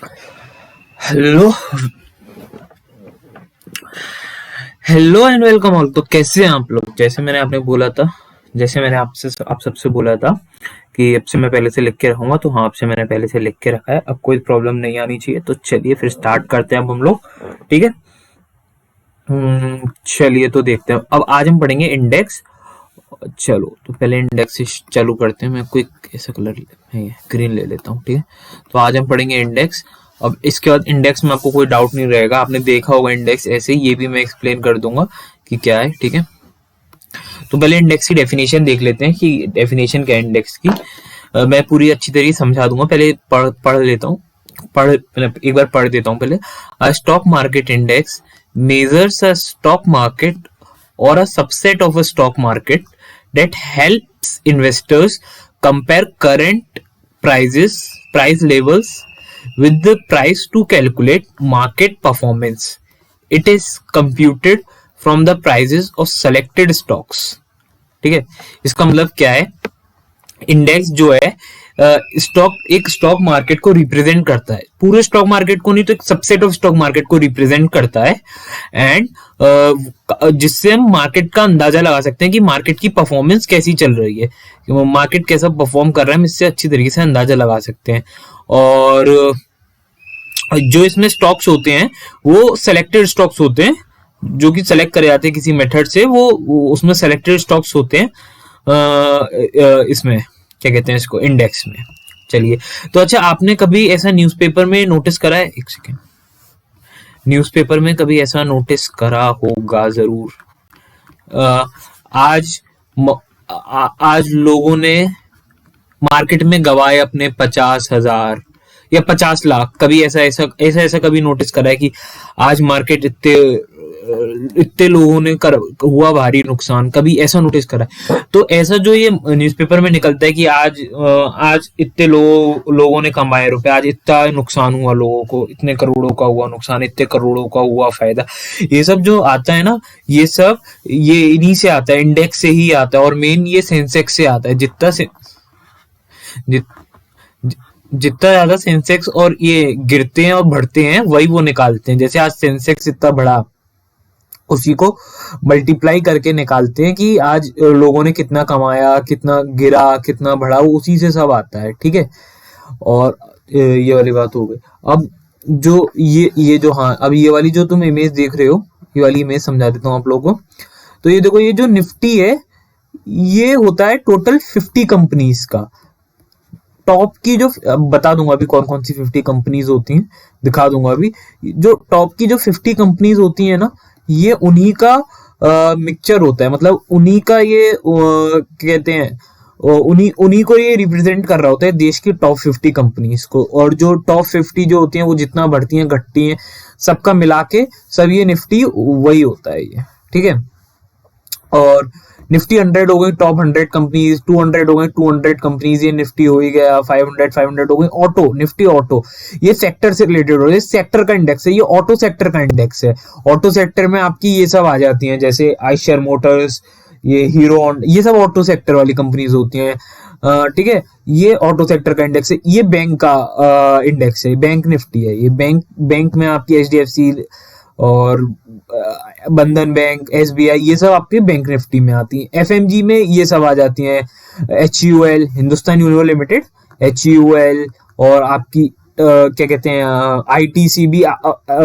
Hello hello and welcome all. तो कैसे हैं आप लोग? जैसे मैंने आप सबसे बोला था कि अब से मैं पहले से लिख के रखूंगा, तो हाँ, अब से मैंने पहले से लिख के रखा है। अब कोई प्रॉब्लम नहीं आनी चाहिए। तो चलिए फिर स्टार्ट करते हैं अब हम लोग। ठीक है। चलिए तो देखते हैं। अब आज हम पढ़ेंगे इंडेक्स। चलो तो पहले इंडेक्स से चालू करते हैं। मैं कोई ऐसा कलर ग्रीन ले लेता हूँ। ठीक है। तो आज हम पढ़ेंगे इंडेक्स। अब इसके बाद इंडेक्स में आपको कोई डाउट नहीं रहेगा, आपने देखा होगा इंडेक्स ऐसे, ये भी मैं एक्सप्लेन कर दूंगा कि क्या है। ठीक है। तो पहले इंडेक्स की डेफिनेशन देख लेते हैं कि डेफिनेशन क्या है इंडेक्स की। मैं पूरी अच्छी तरीके समझा दूंगा। पहले पढ़ लेता हूँ। मतलब एक बार पढ़ देता हूँ पहले। Stock market index measures a stock market or a subset of a stock market that helps investors compare current price levels with the price to calculate market performance. It is computed from the prices of selected stocks. ठीक है। इसका मतलब क्या है? Index जो है एक stock market को रिप्रेजेंट करता है, पूरे स्टॉक मार्केट को नहीं तो एक सबसेट ऑफ स्टॉक मार्केट को रिप्रेजेंट करता है। एंड जिससे हम मार्केट का अंदाजा लगा सकते हैं कि मार्केट की परफॉर्मेंस कैसी चल रही है, मार्केट कैसा परफॉर्म कर रहा है, हम इससे अच्छी तरीके से अंदाजा लगा सकते हैं। और जो इसमें स्टॉक्स होते हैं वो सेलेक्टेड स्टॉक्स होते हैं, जो कि सेलेक्ट करे जाते हैं किसी मेथड से। वो उसमें सेलेक्टेड स्टॉक्स होते हैं इसमें क्या कहते हैं इसको, इंडेक्स में। चलिए। तो अच्छा, आपने कभी ऐसा न्यूज़पेपर में नोटिस करा है? एक सेकेंड। न्यूज़पेपर में कभी ऐसा नोटिस करा होगा जरूर। अ, आज म, आज लोगों ने मार्केट में गवाए अपने 50,000 या 50 लाख। कभी ऐसा कभी नोटिस करा है कि आज मार्केट इतने इतने लोगों ने हुआ भारी नुकसान? कभी ऐसा नोटिस करा है? तो ऐसा जो ये न्यूज़पेपर में निकलता है कि आज इतने लोगों ने कमाए रुपए, आज इतना नुकसान हुआ लोगों को, इतने करोड़ों का हुआ नुकसान, इतने करोड़ों का हुआ फायदा, ये सब जो आता है ना, ये इन्हीं से आता है, इंडेक्स से ही आता है। और मेन ये सेंसेक्स से आता है। जित, जितना ज्यादा सेंसेक्स और ये गिरते हैं और बढ़ते हैं, वही वो निकालते हैं। जैसे आज सेंसेक्स इतना बढ़ा, उसी को मल्टीप्लाई करके निकालते हैं कि आज लोगों ने कितना कमाया, कितना गिरा, कितना बढ़ा, वो उसी से सब आता है। ठीक है। और ये वाली बात हो गई। अब जो ये जो, हाँ, अब ये वाली जो तुम इमेज देख रहे हो, ये वाली इमेज समझा देता हूँ आप लोगों को। तो ये देखो, ये जो निफ्टी है, ये होता है टोटल 50 कंपनीज का। टॉप की जो, बता दूंगा अभी कौन कौन सी 50 कंपनीज होती हैं, दिखा दूंगा अभी। जो टॉप की जो 50 कंपनीज होती है ना, ये उन्हीं का मिक्सचर होता है। मतलब उन्हीं का ये कहते हैं, उन्हीं उन्हीं को ये रिप्रेजेंट कर रहा होता है, देश की टॉप 50 कंपनीज को। और जो टॉप 50 जो होती हैं, वो जितना बढ़ती हैं घटती हैं, सबका मिला के सब ये निफ्टी वही होता है ये। ठीक है। और निफ्टी 100 हो गई टॉप 100 कंपनीज, 200 हो गई 200 कंपनीज, ये निफ्टी हो ही गया। 500 हो गई ऑटो, निफ्टी ऑटो। ये सेक्टर से रिलेटेड हो, ये सेक्टर का इंडेक्स है, ये ऑटो सेक्टर का इंडेक्स है। ऑटो सेक्टर में आपकी ये सब आ जाती हैं, जैसे आइशर मोटर्स, ये हीरो, ये सब ऑटो सेक्टर वाली कंपनीज होती हैं। ठीक है। ये ऑटो सेक्टर का इंडेक्स है। ये बैंक का इंडेक्स है, बैंक निफ्टी है। ये बैंक में आपकी एचडीएफसी और बंधन बैंक, एसबीआई, ये सब आपके बैंक निफ्टी में आती हैं। एफएमजी में ये सब आ जाती हैं, एचयूएल, हिंदुस्तान यूनिवर लिमिटेड, एचयूएल, और आपकी क्या कहते हैं, आईटीसी भी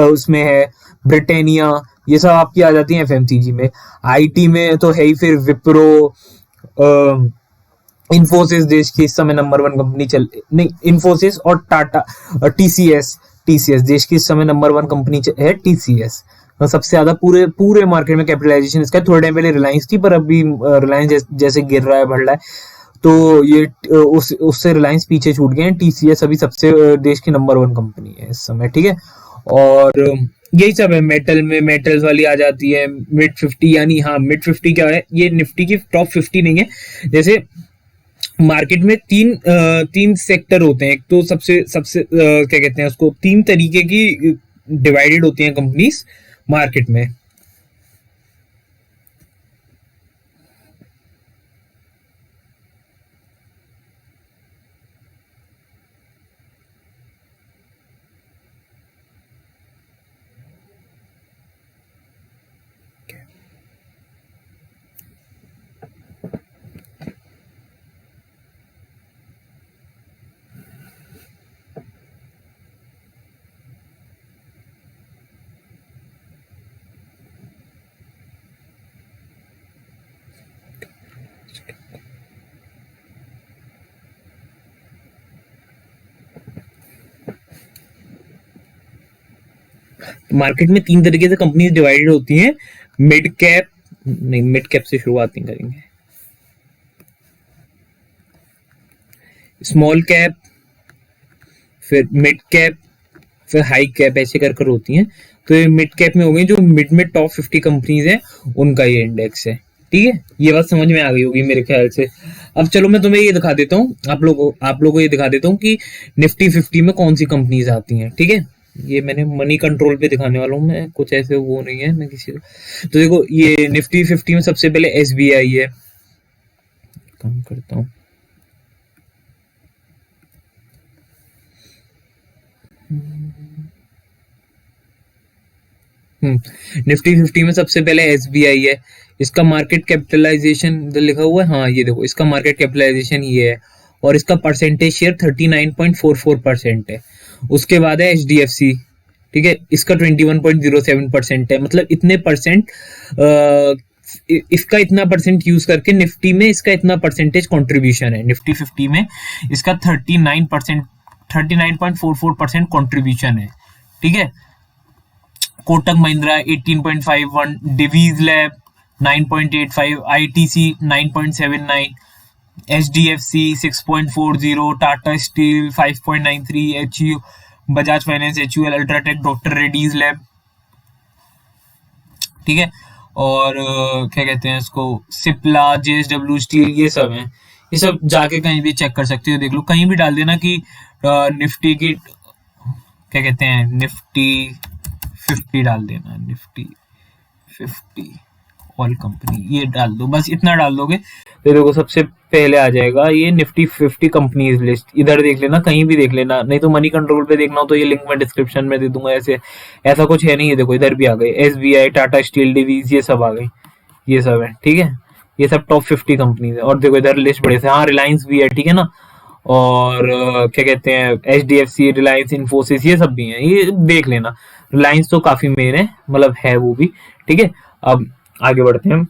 उसमें है, ब्रिटानिया, ये सब आपकी आ जाती हैं एफएमसीजी में। आईटी में तो है ही फिर विप्रो, इन्फोसिस, देश की इस समय नंबर 1 कंपनी चल, नहीं, इन्फोसिस और टाटा, टीसीएस, टीसीएस देश की इस समय नंबर 1 कंपनी है, टीसीएस। सबसे ज्यादा पूरे पूरे मार्केट में कैपिटलाइजेशन इसका। थोड़े टाइम पहले रिलायंस थी, पर अभी रिलायंस जैसे गिर रहा है, बढ़ रहा है, तो ये उससे रिलायंस पीछे छूट गए हैं। टीसीएस अभी सबसे देश की नंबर 1 कंपनी है इस समय। ठीक है। और यही सब है। मेटल्स वाली आ जाती है मिड 50, यानी हाँ, मिड 50 क्या है, ये निफ्टी की टॉप 50 नहीं है। जैसे मार्केट में तीन सेक्टर होते हैं। एक तो सबसे सबसे क्या कहते हैं उसको, 3 तरीके की डिवाइडेड होती हैं कंपनीज मार्केट में। मार्केट में 3 तरीके से कंपनीज डिवाइडेड होती हैं, मिड कैप, नहीं मिड कैप से शुरुआत नहीं करेंगे, स्मॉल कैप, फिर मिड कैप, फिर हाई कैप, ऐसे कर कर होती हैं। तो ये मिड कैप में हो गई, जो मिड में टॉप 50 कंपनीज हैं उनका ये इंडेक्स है। ठीक है, ये बात समझ में आ गई होगी मेरे ख्याल से। अब चलो मैं तुम्हें ये दिखा देता हूँ, आप लोगों को ये दिखा देता हूँ कि निफ्टी 50 में कौन सी कंपनीज आती हैं। ठीक है, ये मैंने मनी कंट्रोल पे दिखाने वाला हूँ मैं, कुछ ऐसे वो नहीं है मैं किसी को। तो देखो ये निफ्टी 50 में सबसे पहले SBI है, काम करता हूँ, निफ्टी 50 में सबसे पहले SBI है। इसका मार्केट कैपिटलाइजेशन लिखा हुआ है, हाँ ये देखो इसका मार्केट कैपिटलाइजेशन ये है, और इसका परसेंटेज शेयर 39.44% है। उसके बाद है HDFC, ठीक है, इसका 21.07% है। मतलब इतने परसेंट, इसका इतना परसेंट यूज करके निफ्टी में इसका इतना परसेंटेज कंट्रीब्यूशन है। निफ्टी 50 में इसका 39.44% कंट्रीब्यूशन है। ठीक है, Kotak Mahindra 18.51, Divi's lab 9.85, ITC 9.79, HDFC 6.40, Tata steel 5.93, HU, Bajaj finance, HUL, UltraTech, doctor Reddy's lab. ठीक है, और क्या कहते हैं इसको, सिप्ला, JSW स्टील, ये सब है। ये सब जाके कहीं भी चेक कर सकते हो, देख लो, कहीं भी डाल देना कि निफ्टी की क्या कहते हैं, निफ्टी 50 डाल देना, निफ्टी 50 ऑल कंपनी, ये डाल दो, बस इतना डाल दोगे तो देखो सबसे पहले आ जाएगा ये निफ्टी 50 कंपनीज लिस्ट। इधर देख लेना, कहीं भी देख लेना, नहीं तो मनी कंट्रोल पे देखना हो तो ये लिंक मैं डिस्क्रिप्शन में दे दूंगा। ऐसे ऐसा कुछ है नहीं है, देखो इधर भी आ गए, SBI, टाटा स्टील, डिवीज, ये सब आ गई, ये सब है। ठीक है, ये सब टॉप 50 कंपनीज है। और देखो इधर लिस्ट बड़े से, हाँ रिलायंस भी है, ठीक है ना, और क्या कहते हैं HDFC, रिलायंस, इन्फोसिस, ये सब भी हैं, ये देख लेना। रिलायंस तो काफी मेन है, मतलब है वो भी। ठीक है, अब आगे बढ़ते हैं।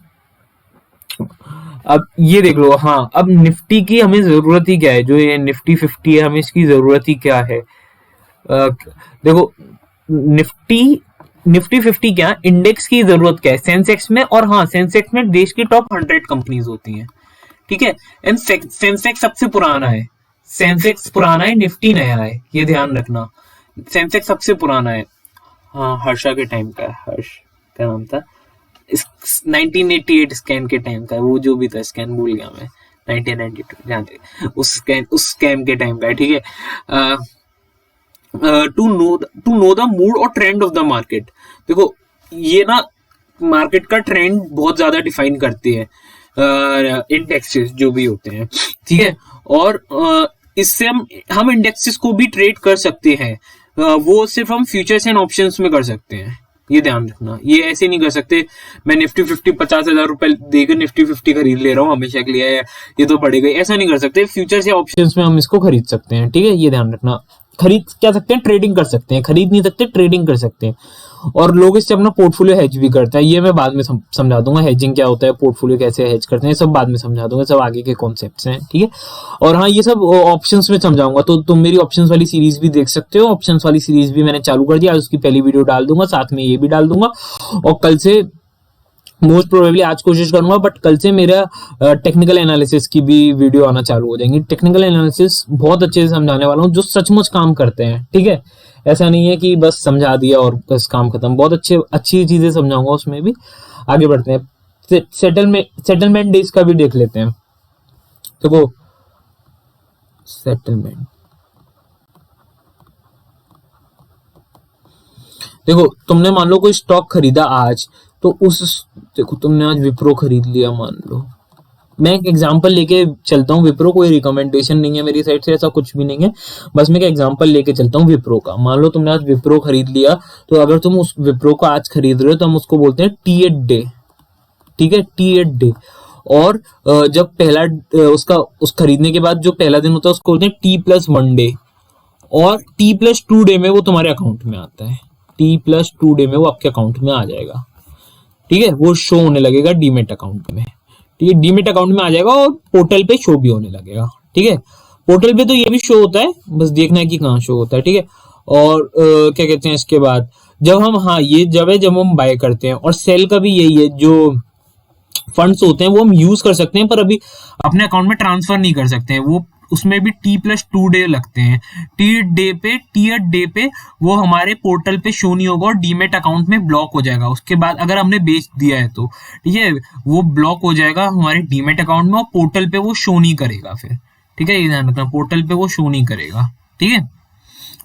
अब ये देख लो, हाँ अब निफ्टी की हमें जरूरत ही क्या है, जो ये निफ्टी 50 है हमें इसकी जरूरत ही क्या है। देखो निफ्टी 50 क्या, इंडेक्स की जरूरत क्या है सेंसेक्स में, और हाँ सेंसेक्स में देश की टॉप 100 कंपनीज होती हैं। ठीक है, एंड सेंसेक्स सबसे पुराना है, सेंसेक्स पुराना है, निफ्टी नया है, ये ध्यान रखना। सेंसेक्स सबसे पुराना है, हाँ हर्षा के टाइम का है, हर्ष क्या नाम था, 1988 स्कैन के टाइम का, वो जो भी था स्कैन भूल गया मैं, 1992 जानते, उस स्कैम के टाइम का है। ठीक है, टू नो द मूड और ट्रेंड ऑफ द मार्केट। देखो ये ना मार्केट का ट्रेंड बहुत ज्यादा डिफाइन करते हैं इंडेक्सेस जो भी होते हैं। ठीक है, और इससे हम इंडेक्सेस को भी ट्रेड कर सकते हैं, वो सिर्फ हम फ्यूचर्स एंड ऑप्शंस में कर सकते हैं, ये ध्यान रखना। ये ऐसे नहीं कर सकते मैं निफ्टी 50 50,000 रुपए देकर निफ्टी 50 खरीद ले रहा हूँ हमेशा के लिए, ये तो बढ़ेगा, ऐसा नहीं कर सकते। फ्यूचर्स या ऑप्शंस में हम इसको खरीद सकते हैं। ठीक है, ये ध्यान रखना। खरीद क्या सकते हैं, ट्रेडिंग कर सकते हैं, खरीद नहीं सकते, ट्रेडिंग कर सकते हैं। और लोग इससे अपना पोर्टफोलियो हेज भी करते हैं, ये मैं बाद में समझा दूंगा, हेजिंग क्या होता है, पोर्टफोलियो कैसे हेज करते हैं, सब बाद में समझा दूंगा, सब आगे के कॉन्सेप्ट्स हैं। ठीक है, और हाँ ये सब ऑप्शंस में समझाऊंगा, तो तुम मेरी ऑप्शंस वाली सीरीज भी देख सकते हो। ऑप्शंस वाली सीरीज भी मैंने चालू कर दिया, आज उसकी पहली वीडियो डाल दूंगा, साथ में ये भी डाल दूंगा। और कल से मोस्ट प्रोबेबली, आज कोशिश करूंगा बट कल से मेरा टेक्निकल एनालिसिस की भी वीडियो आना चालू हो जाएंगी। टेक्निकल एनालिसिस बहुत अच्छे से समझाने वाला हूँ, जो सचमुच काम करते हैं। ठीक है, ऐसा नहीं है कि बस समझा दिया और बस काम खत्म, बहुत अच्छी चीजें समझाऊंगा उसमें भी। आगे बढ़ते हैं, सेटलमेंट डेज का भी देख लेते हैं। देखो सेटलमेंट, देखो तुमने मान लो कोई स्टॉक खरीदा आज, तो देखो तुमने आज विप्रो खरीद लिया मान लो, मैं एक एग्जांपल लेके चलता हूँ, विप्रो कोई रिकमेंडेशन नहीं है मेरी साइड से, ऐसा कुछ भी नहीं है, बस मैं एक एग्जांपल लेके चलता हूँ विप्रो का। मान लो तुमने आज विप्रो खरीद लिया, तो अगर तुम उस विप्रो को आज खरीद रहे हो तो हम उसको बोलते हैं T8 डे। ठीक है, T8 डे। और जब पहला उस खरीदने के बाद जो पहला दिन होता है उसको बोलते हैं T+1 डे, और T+2 डे में वो तुम्हारे अकाउंट में आता है, T+2 डे में वो आपके अकाउंट में आ जाएगा। ठीक है, वो शो होने लगेगा डीमेट अकाउंट में। ठीक है, डीमेट अकाउंट में आ जाएगा और पोर्टल पे शो भी होने लगेगा। ठीक है, पोर्टल पे तो ये भी शो होता है, बस देखना है कि कहाँ शो होता है। ठीक है, और क्या कहते हैं इसके बाद जब हम, हाँ ये जब है जब हम बाय करते हैं, और सेल का भी यही है, जो फंड्स होते हैं वो हम यूज कर सकते हैं पर अभी अपने अकाउंट में ट्रांसफर नहीं कर सकते हैं, वो उसमें भी T+2 डे लगते हैं। टी डे पे वो हमारे पोर्टल पे शो नहीं होगा और डीमेट अकाउंट में ब्लॉक हो जाएगा। उसके बाद अगर हमने बेच दिया है तो ठीक है, वो ब्लॉक हो जाएगा हमारे डीमेट अकाउंट में और पोर्टल पे वो शो नहीं करेगा फिर। ठीक है, ये ध्यान रखना, पोर्टल पे वो शो नहीं करेगा। ठीक है,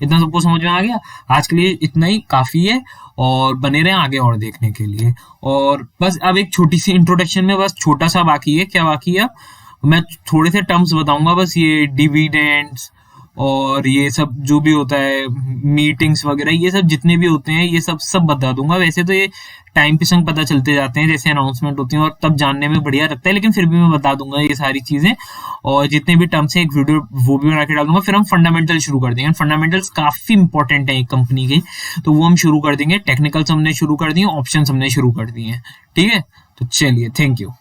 इतना सबको समझ में आ गया। आज के लिए इतना ही काफी है, और बने रहे आगे और देखने के लिए। और बस अब एक छोटी सी इंट्रोडक्शन में बस छोटा सा बाकी है, क्या बाकी है, मैं थोड़े से टर्म्स बताऊंगा बस, ये डिविडेंड्स और ये सब जो भी होता है, मीटिंग्स वगैरह, ये सब जितने भी होते हैं ये सब सब बता दूंगा। वैसे तो ये टाइम पे संग पता चलते जाते हैं जैसे अनाउंसमेंट होती है, और तब जानने में बढ़िया लगता है, लेकिन फिर भी मैं बता दूंगा ये सारी चीजें। और जितने भी टर्म्स हैं एक वीडियो वो भी बना के डाल दूंगा। फिर हम फंडामेंटल शुरू कर देंगे, फंडामेंटल्स काफी इंपॉर्टेंट है एक कंपनी के, तो वो हम शुरू कर देंगे। टेक्निकल्स हमने शुरू कर दिए, ऑप्शन हमने शुरू कर दिए। ठीक है, तो चलिए, थैंक यू।